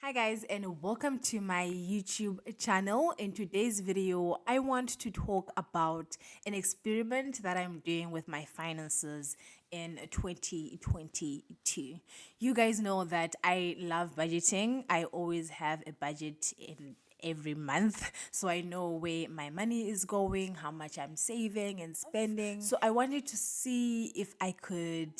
Hi guys, and welcome to my YouTube channel. In today's video, I want to talk about an experiment that I'm doing with my finances in 2022. You guys know that I love budgeting. I always have a budget in every month, so I know where my money is going, how much I'm saving and spending. So I wanted to see if I could,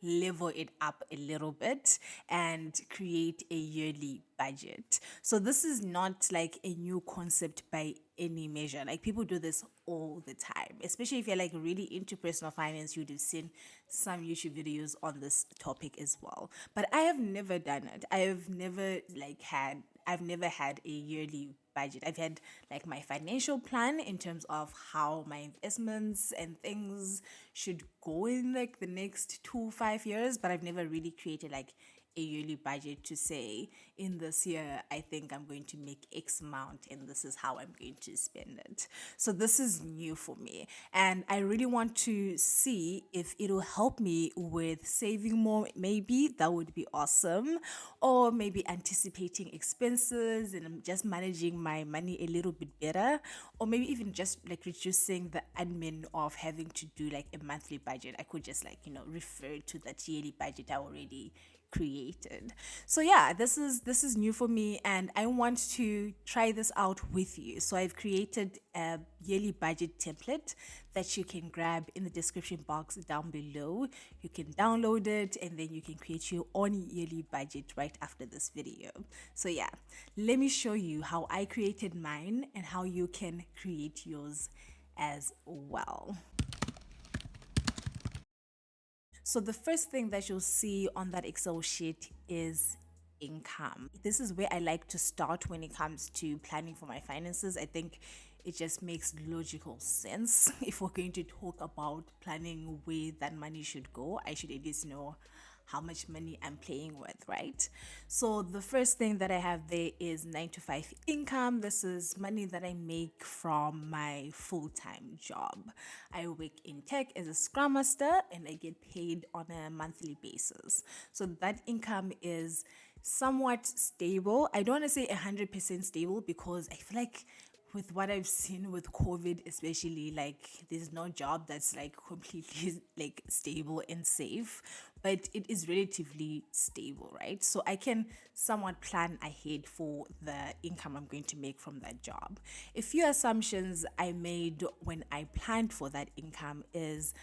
level it up a little bit and create a yearly budget. So this is not like a new concept by any measure. Like people do this all the time, especially if you're like really into personal finance. You'd have seen some YouTube videos on this topic as well. But I have never done it. I've never had a yearly budget. I've had like my financial plan in terms of how my investments and things should go in like the next 2 5 years, but I've never really created like a yearly budget to say in this year I think I'm going to make X amount and this is how I'm going to spend it. So this is new for me and I really want to see if it'll help me with saving more. Maybe that would be awesome, or maybe anticipating expenses and I'm just managing my money a little bit better, or maybe even just like reducing the admin of having to do like a monthly budget. I could just like refer to that yearly budget I already created. So yeah, this is new for me and I want to try this out with you. So I've created a yearly budget template that you can grab in the description box down below. You can download it and then you can create your own yearly budget right after this video. So yeah, let me show you how I created mine and how you can create yours as well. So the first thing that you'll see on that Excel sheet is income. This is where I like to start when it comes to planning for my finances. I think it just makes logical sense. If we're going to talk about planning where that money should go, I should at least know how much money I'm playing with, right? So the first thing that I have there is 9 to 5 income. This is money that I make from my full-time job. I work in tech as a Scrum Master and I get paid on a monthly basis. So that income is somewhat stable. I don't want to say 100% stable because I feel like with what I've seen with COVID, especially, like there's no job that's like completely like stable and safe, but it is relatively stable, right? So I can somewhat plan ahead for the income I'm going to make from that job. A few assumptions I made when I planned for that income is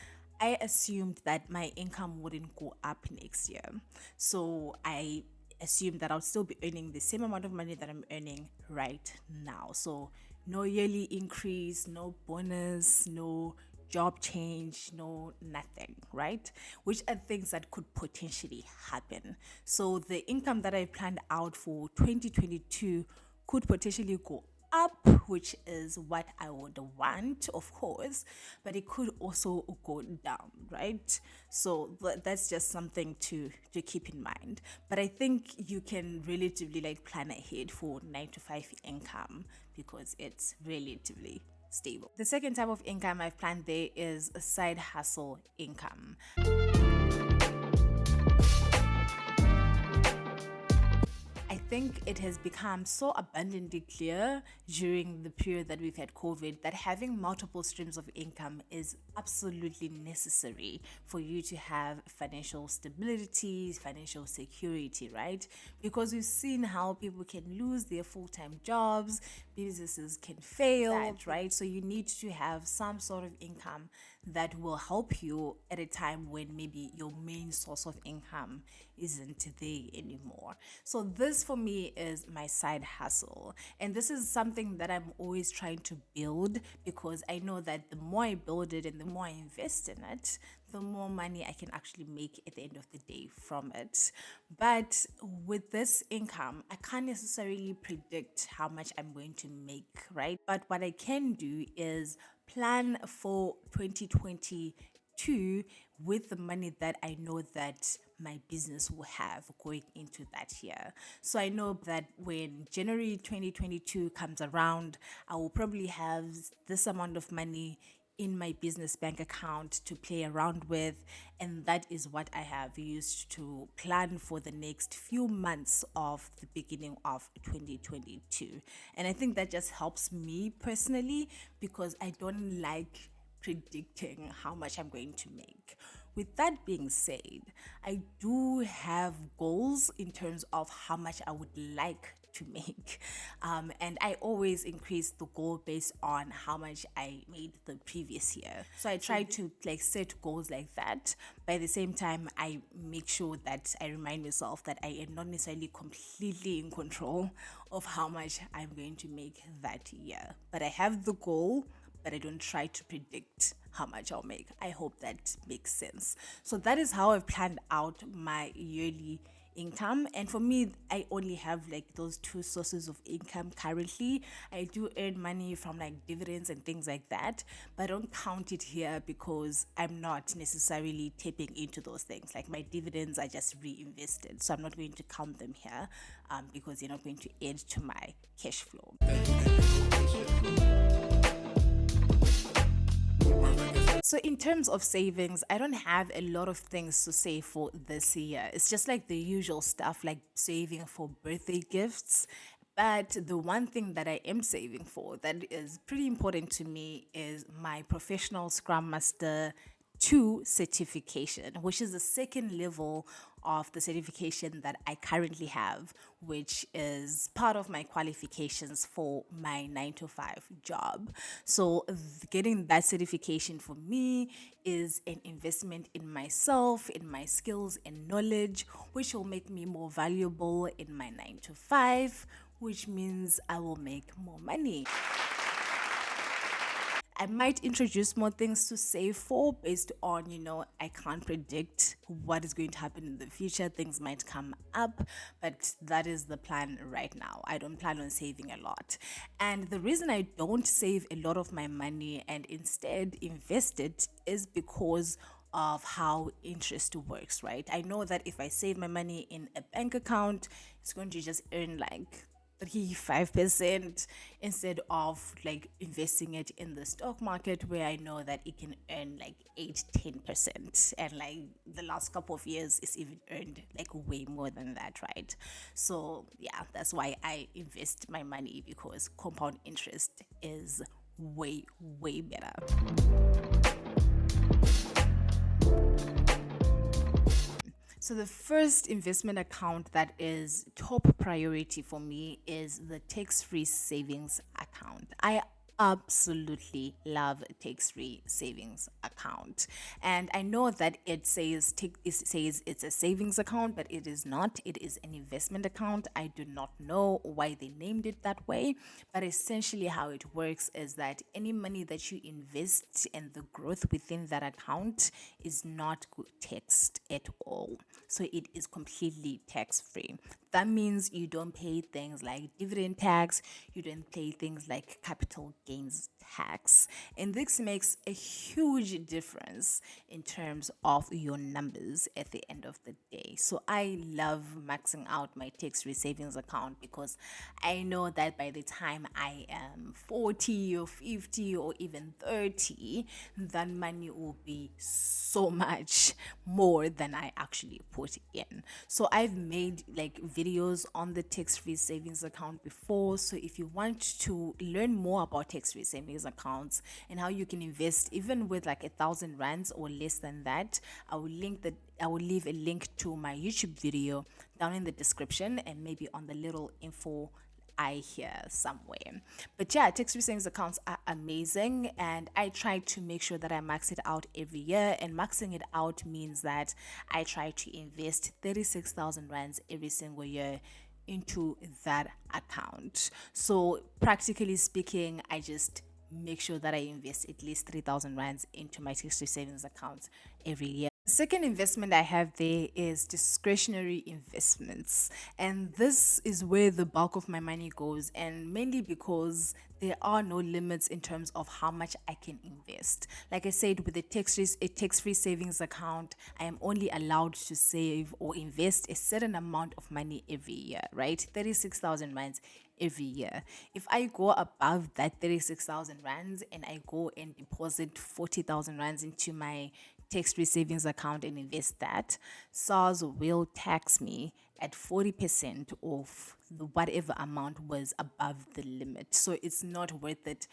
I assumed that my income wouldn't go up next year. So I assume that I'll still be earning the same amount of money that I'm earning right now. So no yearly increase, no bonus, no job change, no nothing, right? Which are things that could potentially happen. So the income that I planned out for 2022 could potentially go up, which is what I would want, of course, but it could also go down, right? So that's just something to keep in mind. But I think you can relatively like plan ahead for 9 to 5 income because it's relatively stable. The second type of income I've planned there is a side hustle income. I think it has become so abundantly clear during the period that we've had COVID that having multiple streams of income is absolutely necessary for you to have financial stability, financial security, right? Because we've seen how people can lose their full-time jobs, businesses can fail, right? So you need to have some sort of income that will help you at a time when maybe your main source of income isn't there anymore. So this for me is my side hustle. And this is something that I'm always trying to build because I know that the more I build it and the more I invest in it, the more money I can actually make at the end of the day from it. But with this income, I can't necessarily predict how much I'm going to make, right? But what I can do is plan for 2022 with the money that I know that my business will have going into that year. So I know that when January 2022 comes around, I will probably have this amount of money in my business bank account to play around with. And that is what I have used to plan for the next few months of the beginning of 2022. And I think that just helps me personally because I don't like predicting how much I'm going to make. With that being said, I do have goals in terms of how much I would like to make. And I always increase the goal based on how much I made the previous year. So I try to like set goals like that. By the same time, I make sure that I remind myself that I am not necessarily completely in control of how much I'm going to make that year. But I have the goal, but I don't try to predict how much I'll make. I hope that makes sense. So that is how I've planned out my yearly income. And for me, I only have like those two sources of income currently. I do earn money from like dividends and things like that, but I don't count it here because I'm not necessarily tapping into those things. Like my dividends are just reinvested, so I'm not going to count them here because they're not going to add to my cash flow. So in terms of savings, I don't have a lot of things to save for this year. It's just like the usual stuff, like saving for birthday gifts. But the one thing that I am saving for that is pretty important to me is my professional Scrum Master 2 certification, which is the second level of the certification that I currently have, which is part of my qualifications for my 9 to 5 job. So, getting that certification for me is an investment in myself, in my skills and knowledge, which will make me more valuable in my 9 to 5, which means I will make more money. I might introduce more things to save for based on, I can't predict what is going to happen in the future. Things might come up, but that is the plan right now. I don't plan on saving a lot. And the reason I don't save a lot of my money and instead invest it is because of how interest works, right? I know that if I save my money in a bank account, it's going to just earn like 3-5% instead of like investing it in the stock market where I know that it can earn like 8-10%, and like the last couple of years it's even earned like way more than that, right? So yeah, that's why I invest my money, because compound interest is way better. So the first investment account that is top priority for me is the tax-free savings account. I absolutely love tax-free savings account, and I know that it says it's a savings account, but it is not. It is an investment account. I do not know why they named it that way, but essentially how it works is that any money that you invest and the growth within that account is not taxed at all. So it is completely tax free. That means you don't pay things like dividend tax, you don't pay things like capital gains tax. And this makes a huge difference in terms of your numbers at the end of the day. So I love maxing out my tax-free savings account because I know that by the time I am 40 or 50 or even 30, that money will be so much more than I actually put in. So I've made like videos on the tax-free savings account before. So if you want to learn more about tax-free savings accounts and how you can invest even with like 1,000 rands or less than that, I will leave a link to my YouTube video down in the description and maybe on the little info I hear somewhere. But yeah, tax-free savings accounts are amazing, and I try to make sure that I max it out every year. And maxing it out means that I try to invest 36,000 rands every single year into that account. So practically speaking, I just make sure that I invest at least 3,000 rands into my tax-free savings account every year. The second investment I have there is discretionary investments. And this is where the bulk of my money goes, and mainly because there are no limits in terms of how much I can invest. Like I said, with a tax-free savings account, I am only allowed to save or invest a certain amount of money every year, right? 36,000 rands every year. If I go above that 36,000 rands and I go and deposit 40,000 rands into my tax-free savings account and invest that, SARS will tax me at 40% of the whatever amount was above the limit. So it's not worth it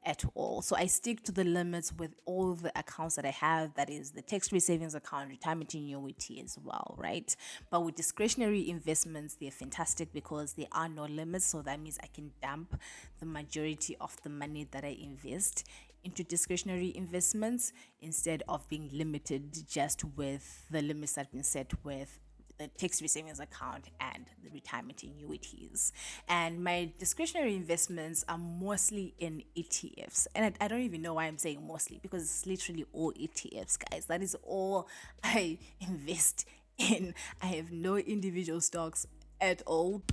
at all. So I stick to the limits with all the accounts that I have. That is the tax-free savings account, retirement annuity as well, right? But with discretionary investments, they're fantastic because there are no limits. So that means I can dump the majority of the money that I invest into discretionary investments instead of being limited just with the limits that have been set with the tax-free savings account and the retirement annuities. And my discretionary investments are mostly in ETFs. And I don't even know why I'm saying mostly, because it's literally all ETFs, guys. That is all I invest in. I have no individual stocks at all.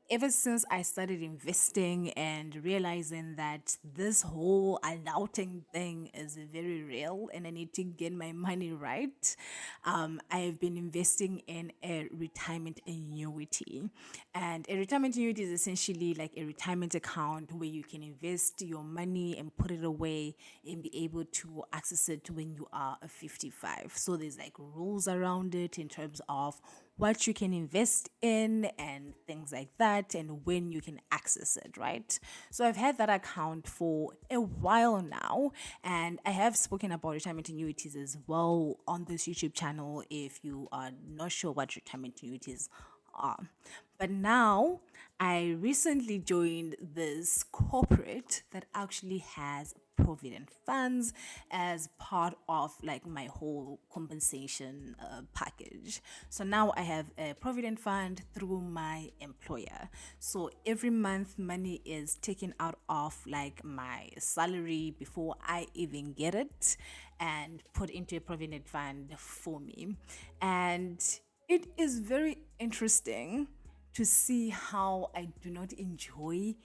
Ever since I started investing and realizing that this whole adulting thing is very real and I need to get my money right, I have been investing in a retirement annuity. And a retirement annuity is essentially like a retirement account where you can invest your money and put it away and be able to access it when you are 55. So there's like rules around it in terms of what you can invest in and things like that, and when you can access it, right? So I've had that account for a while now, and I have spoken about retirement annuities as well on this YouTube channel if you are not sure what retirement annuities are. But now I recently joined this corporate that actually has provident funds as part of like my whole compensation package. So now I have a provident fund through my employer. So every month money is taken out of like my salary before I even get it and put into a provident fund for me. And it is very interesting to see how I do not enjoy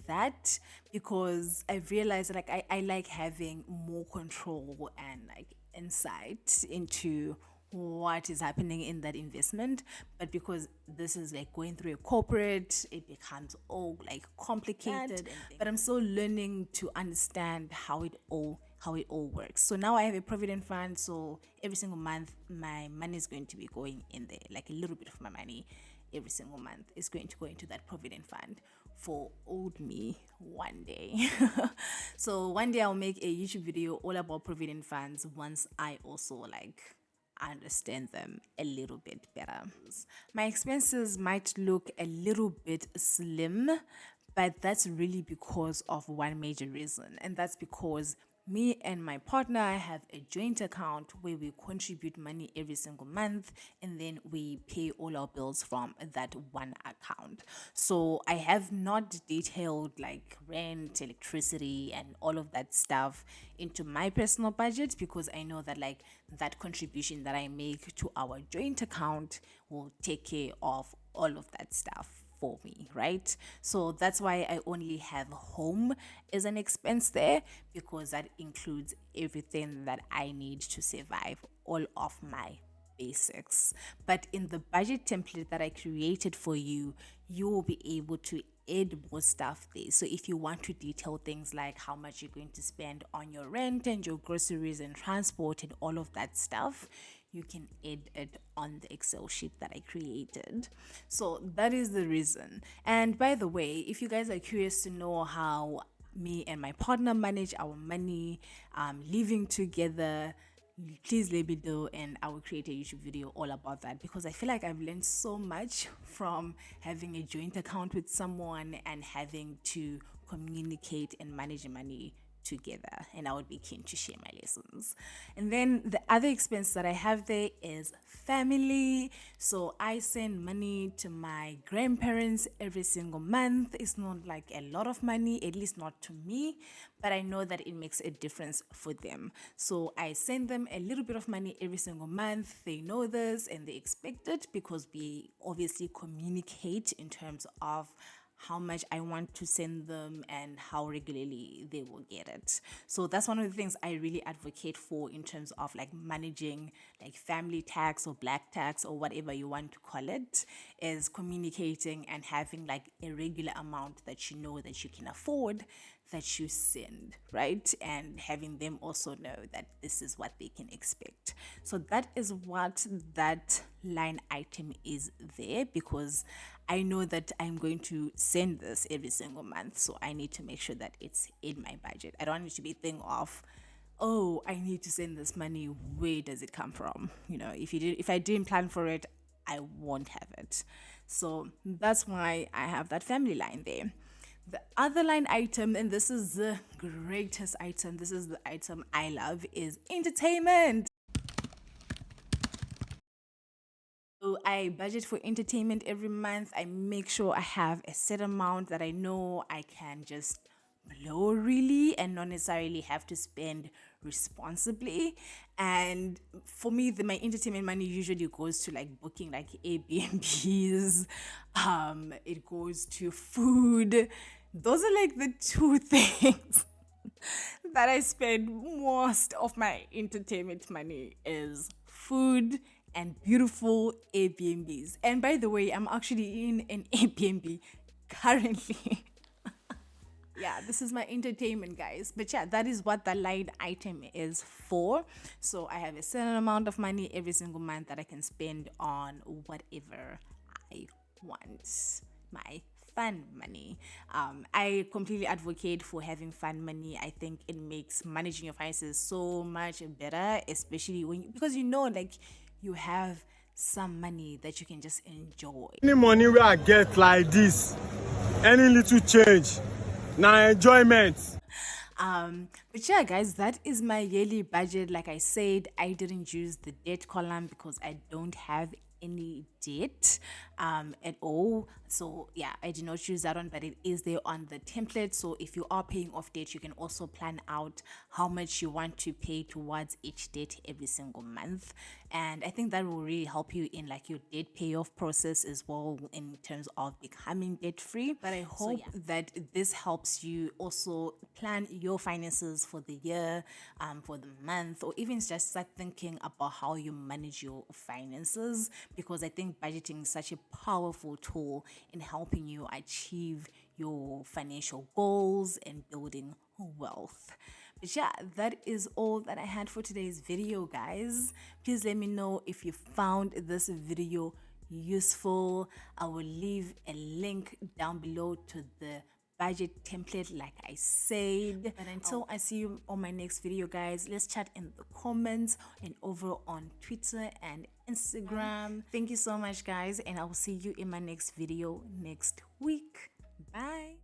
that, because I realized like I like having more control and like insight into what is happening in that investment. But because this is like going through a corporate, it becomes all like complicated. But I'm still learning to understand how it all works. So now I have a provident fund. So every single month, my money is going to be going in there. Like a little bit of my money every single month is going to go into that provident fund for old me one day. So one day I'll make a YouTube video all about provident funds once I also like understand them a little bit better. My expenses might look a little bit slim, but that's really because of one major reason, and that's because me and my partner have a joint account where we contribute money every single month and then we pay all our bills from that one account. So I have not detailed like rent, electricity, and all of that stuff into my personal budget, because I know that like that contribution that I make to our joint account will take care of all of that stuff for me, right? So that's why I only have home as an expense there, because that includes everything that I need to survive, all of my basics. But in the budget template that I created for you, you will be able to add more stuff there. So if you want to detail things like how much you're going to spend on your rent and your groceries and transport and all of that stuff, you can add it on the Excel sheet that I created. So that is the reason. And by the way, if you guys are curious to know how me and my partner manage our money, living together, please let me know and I will create a YouTube video all about that, because I feel like I've learned so much from having a joint account with someone and having to communicate and manage money together, and I would be keen to share my lessons. And then the other expense that I have there is family. So I send money to my grandparents every single month. It's not like a lot of money, at least not to me, but I know that it makes a difference for them. So I send them a little bit of money every single month. They know this and they expect it, because we obviously communicate in terms of how much I want to send them and how regularly they will get it. So that's one of the things I really advocate for in terms of like managing like family tax or black tax or whatever you want to call it, is communicating and having like a regular amount that you know that you can afford that you send, right? And having them also know that this is what they can expect. So that is what that line item is there, because I know that I'm going to send this every single month. So I need to make sure that it's in my budget. I don't want it to be a thing of, oh, I need to send this money. Where does it come from? You know, if I didn't plan for it, I won't have it. So that's why I have that family line there. The other line item, and this is the greatest item, this is the item I love, is entertainment. So I budget for entertainment every month. I make sure I have a set amount that I know I can just blow really and not necessarily have to spend responsibly. And for me, my entertainment money usually goes to like booking like Airbnbs. It goes to food. Those are like the two things that I spend most of my entertainment money, is food and beautiful Airbnbs. And by the way, I'm actually in an Airbnb currently. Yeah, this is my entertainment, guys. But yeah, that is what the line item is for. So I have a certain amount of money every single month that I can spend on whatever I want. My fun money. I completely advocate for having fun money. I think it makes managing your finances so much better, especially because you know, like, you have some money that you can just enjoy. Any money where I get like this, any little change, now enjoyment. But yeah, guys, that is my yearly budget. Like I said, I didn't use the debt column because I don't have any debt at all. So yeah, I did not choose that one, but it is there on the template. So if you are paying off debt, you can also plan out how much you want to pay towards each debt every single month. And I think that will really help you in like your debt payoff process as well, in terms of becoming debt free. But I hope that this helps you also plan your finances for the year, for the month, or even just start thinking about how you manage your finances, because I think budgeting is such a powerful tool in helping you achieve your financial goals and building wealth. But yeah, that is all that I had for today's video, guys. Please let me know if you found this video useful. I will leave a link down below to the budget template, like I said. But until I see you on my next video, guys, let's chat in the comments and over on Twitter and Instagram. Thank you so much, guys, and I will see you in my next video next week. Bye.